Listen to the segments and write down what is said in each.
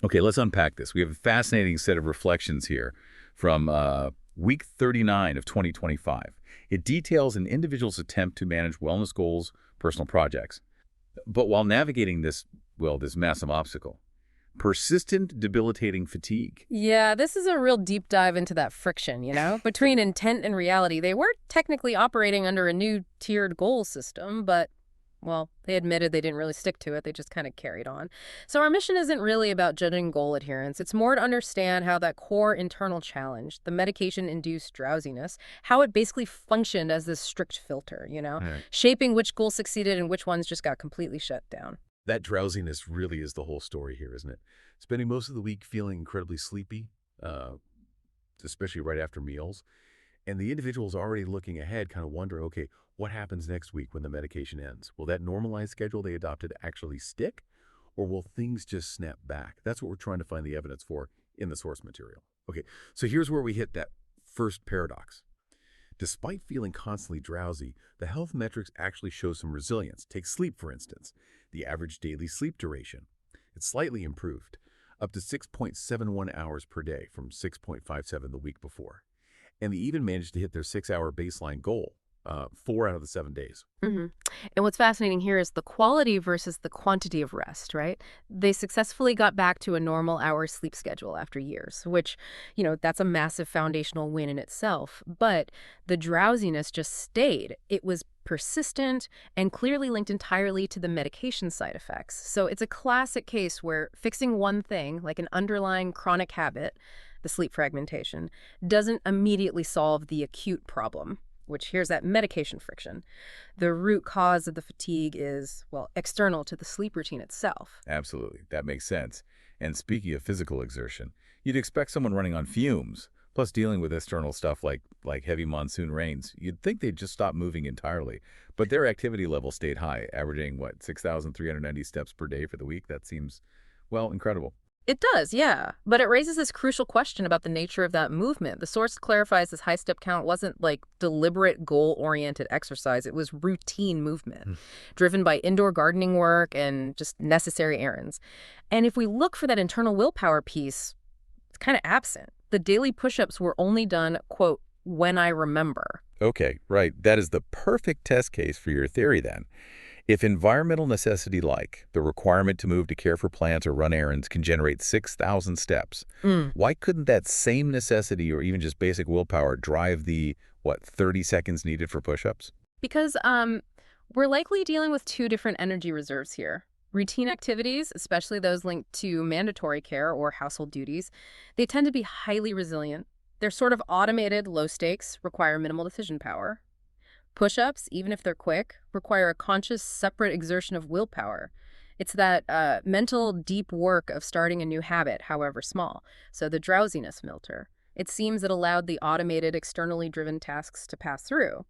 Okay, let's unpack this. We have a fascinating set of reflections here from week 39 of 2025. It details an individual's attempt to manage wellness goals, personal projects. But while navigating this massive obstacle, persistent, debilitating fatigue. Yeah, this is a real deep dive into that friction, between intent and reality. They were technically operating under a new tiered goal system, but, well, they admitted they didn't really stick to it. They just kind of carried on. So our mission isn't really about judging goal adherence. It's more to understand how that core internal challenge, the medication-induced drowsiness, how it basically functioned as this strict filter, Right. shaping which goals succeeded and which ones just got completely shut down. That drowsiness really is the whole story here, isn't it? Spending most of the week feeling incredibly sleepy, uh, especially right after meals. And the individual's already looking ahead, kind of wondering, okay, what happens next week when the medication ends? Will that normalized schedule they adopted actually stick? Or will things just snap back? That's what we're trying to find the evidence for in the source material. Okay, so here's where we hit that first paradox. Despite feeling constantly drowsy, the health metrics actually show some resilience. Take sleep, for instance. The average daily sleep duration. It's slightly improved, up to 6.71 hours per day from 6.57 the week before. And they even managed to hit their 6-hour baseline goal, 4 out of the 7 days. hmm And what's fascinating here is the quality versus the quantity of rest, right? They successfully got back to a normal hour sleep schedule after years, which, that's a massive foundational win in itself. But the drowsiness just stayed. It was persistent and clearly linked entirely to the medication side effects. So it's a classic case where fixing one thing, like an underlying chronic habit, the sleep fragmentation, doesn't immediately solve the acute problem, which here's that medication friction. The root cause of the fatigue is, well, external to the sleep routine itself. Absolutely, that makes sense. And speaking of physical exertion, you'd expect someone running on fumes, plus dealing with external stuff like heavy monsoon rains. You'd think they'd just stop moving entirely. But their activity level stayed high, averaging, 6,390 steps per day for the week? That seems, well, incredible. It does, yeah. But it raises this crucial question about the nature of that movement. The source clarifies this high step count wasn't like deliberate goal-oriented exercise. It was routine movement, driven by indoor gardening work and just necessary errands. And if we look for that internal willpower piece, it's kind of absent. The daily push-ups were only done, quote, when I remember. Okay, right. That is the perfect test case for your theory then. If environmental necessity like the requirement to move to care for plants or run errands can generate 6,000 steps, why couldn't that same necessity or even just basic willpower drive the, 30 seconds needed for push-ups? Because we're likely dealing with two different energy reserves here. Routine activities, especially those linked to mandatory care or household duties, they tend to be highly resilient. They're sort of automated, low stakes, require minimal decision power. Push-ups, even if they're quick, require a conscious, separate exertion of willpower. It's that mental, deep work of starting a new habit, however small. So the drowsiness filter. It seems it allowed the automated, externally driven tasks to pass through,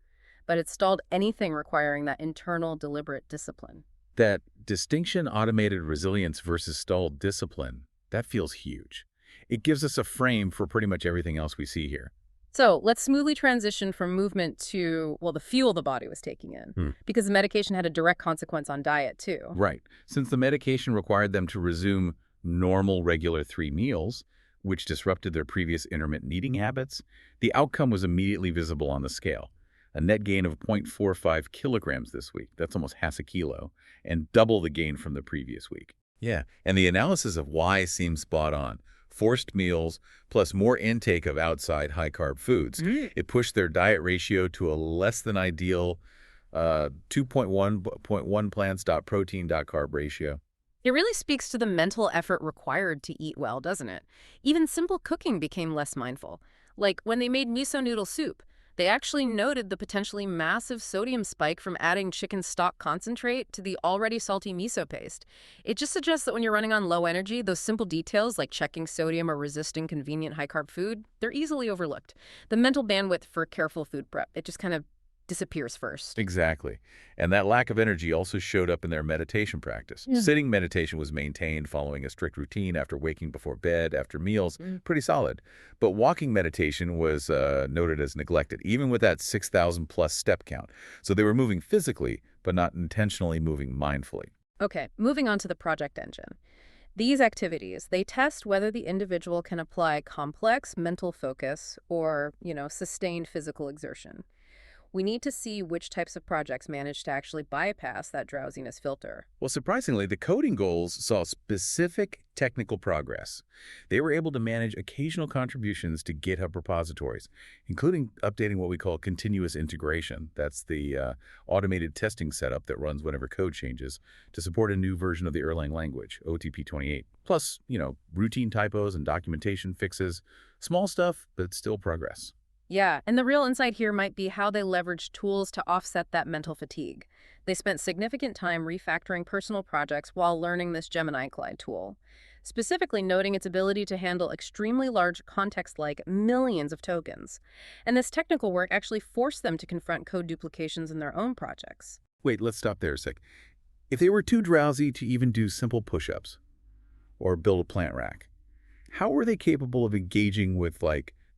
but it stalled anything requiring that internal, deliberate discipline. That distinction, automated resilience versus stalled discipline, that feels huge. It gives us a frame for pretty much everything else we see here. So let's smoothly transition from movement to, well, the fuel the body was taking in, because the medication had a direct consequence on diet, too. Right. Since the medication required them to resume normal, regular 3 meals, which disrupted their previous intermittent eating habits, the outcome was immediately visible on the scale. A net gain of 0.45 kilograms this week. That's almost half a kilo, and double the gain from the previous week. Yeah, and the analysis of why seems spot on. Forced meals plus more intake of outside high-carb foods. It pushed their diet ratio to a less than ideal 2.1 plants.protein.carb ratio. It really speaks to the mental effort required to eat well, doesn't it? Even simple cooking became less mindful. Like when they made miso noodle soup, they actually noted the potentially massive sodium spike from adding chicken stock concentrate to the already salty miso paste. It just suggests that when you're running on low energy, those simple details like checking sodium or resisting convenient high-carb food, they're easily overlooked. The mental bandwidth for careful food prep, it just kind of disappears first. Exactly. And that lack of energy also showed up in their meditation practice. Yeah. Sitting meditation was maintained following a strict routine after waking before bed, after meals, pretty solid. But walking meditation was noted as neglected, even with that 6,000 plus step count. So they were moving physically, but not intentionally moving mindfully. Okay, moving on to the project engine. These activities, they test whether the individual can apply complex mental focus or, sustained physical exertion. We need to see which types of projects manage to actually bypass that drowsiness filter. Well, surprisingly, the coding goals saw specific technical progress. They were able to manage occasional contributions to GitHub repositories, including updating what we call continuous integration. That's the automated testing setup that runs whenever code changes to support a new version of the Erlang language, OTP28. Plus, routine typos and documentation fixes. Small stuff, but still progress. Yeah, and the real insight here might be how they leveraged tools to offset that mental fatigue. They spent significant time refactoring personal projects while learning this Gemini Glide tool, specifically noting its ability to handle extremely large context like millions of tokens. And this technical work actually forced them to confront code duplications in their own projects. Wait, let's stop there a sec. If they were too drowsy to even do simple push-ups or build a plant rack, how were they capable of engaging with,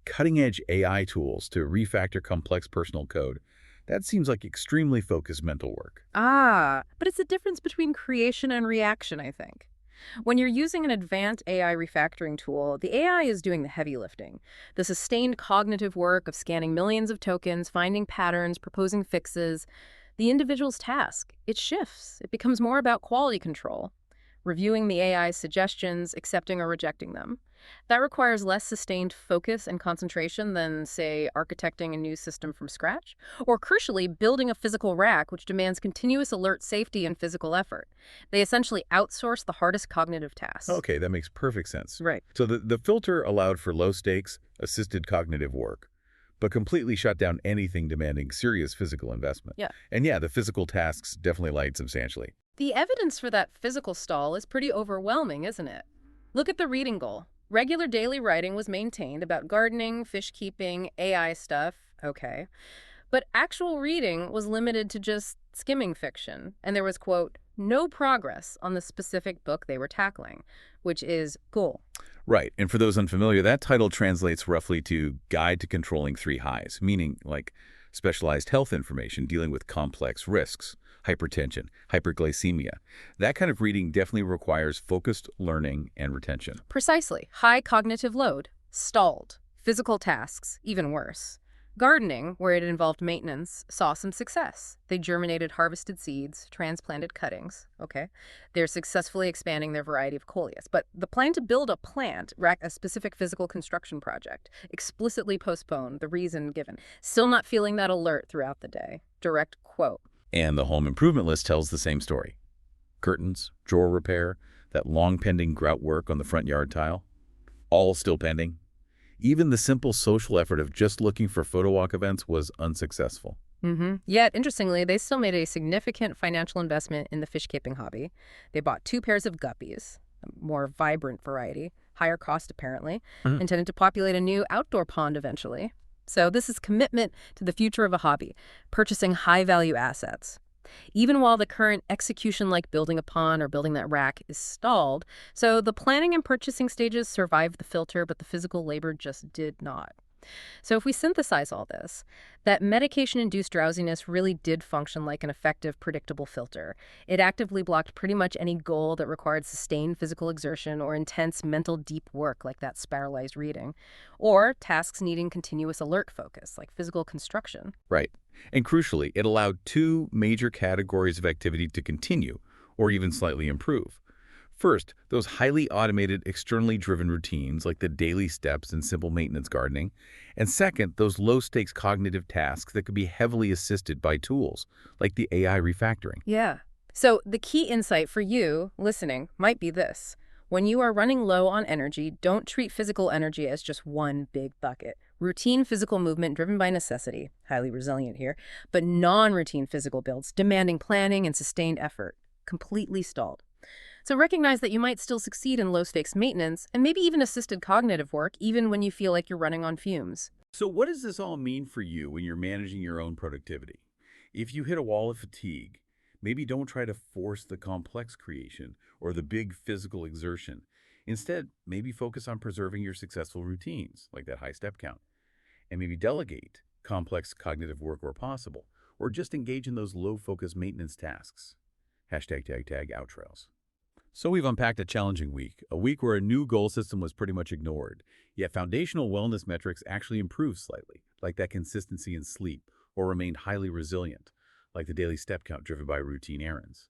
cutting-edge AI tools to refactor complex personal code? That seems like extremely focused mental work. But it's the difference between creation and reaction, I think. When you're using an advanced AI refactoring tool, the AI is doing the heavy lifting. The sustained cognitive work of scanning millions of tokens, finding patterns, proposing fixes. The individual's task, it shifts. It becomes more about quality control, reviewing the AI's suggestions, accepting or rejecting them. That requires less sustained focus and concentration than, say, architecting a new system from scratch, or crucially, building a physical rack, which demands continuous alert safety and physical effort. They essentially outsource the hardest cognitive tasks. Okay, that makes perfect sense. Right. So the filter allowed for low-stakes, assisted cognitive work, but completely shut down anything demanding serious physical investment. Yeah. And yeah, the physical tasks definitely lightened substantially. The evidence for that physical stall is pretty overwhelming, isn't it? Look at the reading goal. Regular daily writing was maintained about gardening, fish keeping, AI stuff, okay. But actual reading was limited to just skimming fiction, and there was, quote, no progress on the specific book they were tackling, which is goal. Right, and for those unfamiliar, that title translates roughly to Guide to Controlling Three Highs, meaning specialized health information dealing with complex risks, hypertension, hyperglycemia. That kind of reading definitely requires focused learning and retention. Precisely. High cognitive load. Stalled. Physical tasks, even worse. Gardening, where it involved maintenance, saw some success. They germinated harvested seeds, transplanted cuttings. Okay. They're successfully expanding their variety of coleus. But the plan to build a plant, a specific physical construction project, explicitly postponed, the reason given. Still not feeling that alert throughout the day. Direct quote. And the home improvement list tells the same story. Curtains, drawer repair, that long pending grout work on the front yard tile, all still pending. Even the simple social effort of just looking for photo walk events was unsuccessful. Yet, interestingly, they still made a significant financial investment in the fish-keeping hobby. They bought 2 pairs of guppies, a more vibrant variety, higher cost apparently, intended to populate a new outdoor pond eventually. So this is commitment to the future of a hobby, purchasing high-value assets. Even while the current execution like building a pond or building that rack is stalled, so the planning and purchasing stages survived the filter, but the physical labor just did not. So if we synthesize all this, that medication-induced drowsiness really did function like an effective, predictable filter. It actively blocked pretty much any goal that required sustained physical exertion or intense mental deep work like that spiralized reading, or tasks needing continuous alert focus like physical construction. Right. And crucially, it allowed 2 major categories of activity to continue or even slightly improve. First, those highly automated, externally driven routines like the daily steps and simple maintenance gardening. And second, those low-stakes cognitive tasks that could be heavily assisted by tools like the AI refactoring. Yeah. So the key insight for you, listening, might be this. When you are running low on energy, don't treat physical energy as just one big bucket. Routine physical movement driven by necessity, highly resilient here, but non-routine physical builds demanding planning and sustained effort, completely stalled. So recognize that you might still succeed in low-stakes maintenance and maybe even assisted cognitive work, even when you feel like you're running on fumes. So what does this all mean for you when you're managing your own productivity? If you hit a wall of fatigue, maybe don't try to force the complex creation or the big physical exertion. Instead, maybe focus on preserving your successful routines, like that high step count, and maybe delegate complex cognitive work where possible, or just engage in those low-focus maintenance tasks. #outtrails. So we've unpacked a challenging week, a week where a new goal system was pretty much ignored. Yet foundational wellness metrics actually improved slightly, like that consistency in sleep, or remained highly resilient, like the daily step count driven by routine errands.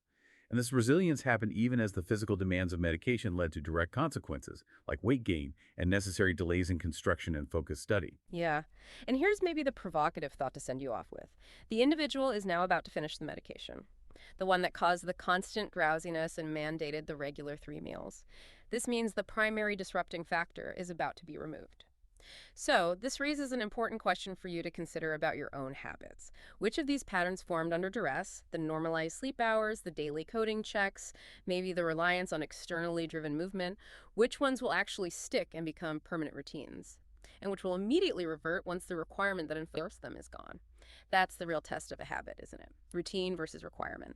And this resilience happened even as the physical demands of medication led to direct consequences, like weight gain and necessary delays in construction and focused study. Yeah. And here's maybe the provocative thought to send you off with. The individual is now about to finish the medication, the one that caused the constant drowsiness and mandated the regular 3 meals. This means the primary disrupting factor is about to be removed. So, this raises an important question for you to consider about your own habits. Which of these patterns formed under duress, the normalized sleep hours, the daily coding checks, maybe the reliance on externally driven movement, which ones will actually stick and become permanent routines? And which will immediately revert once the requirement that enforced them is gone? That's the real test of a habit, isn't it? Routine versus requirement.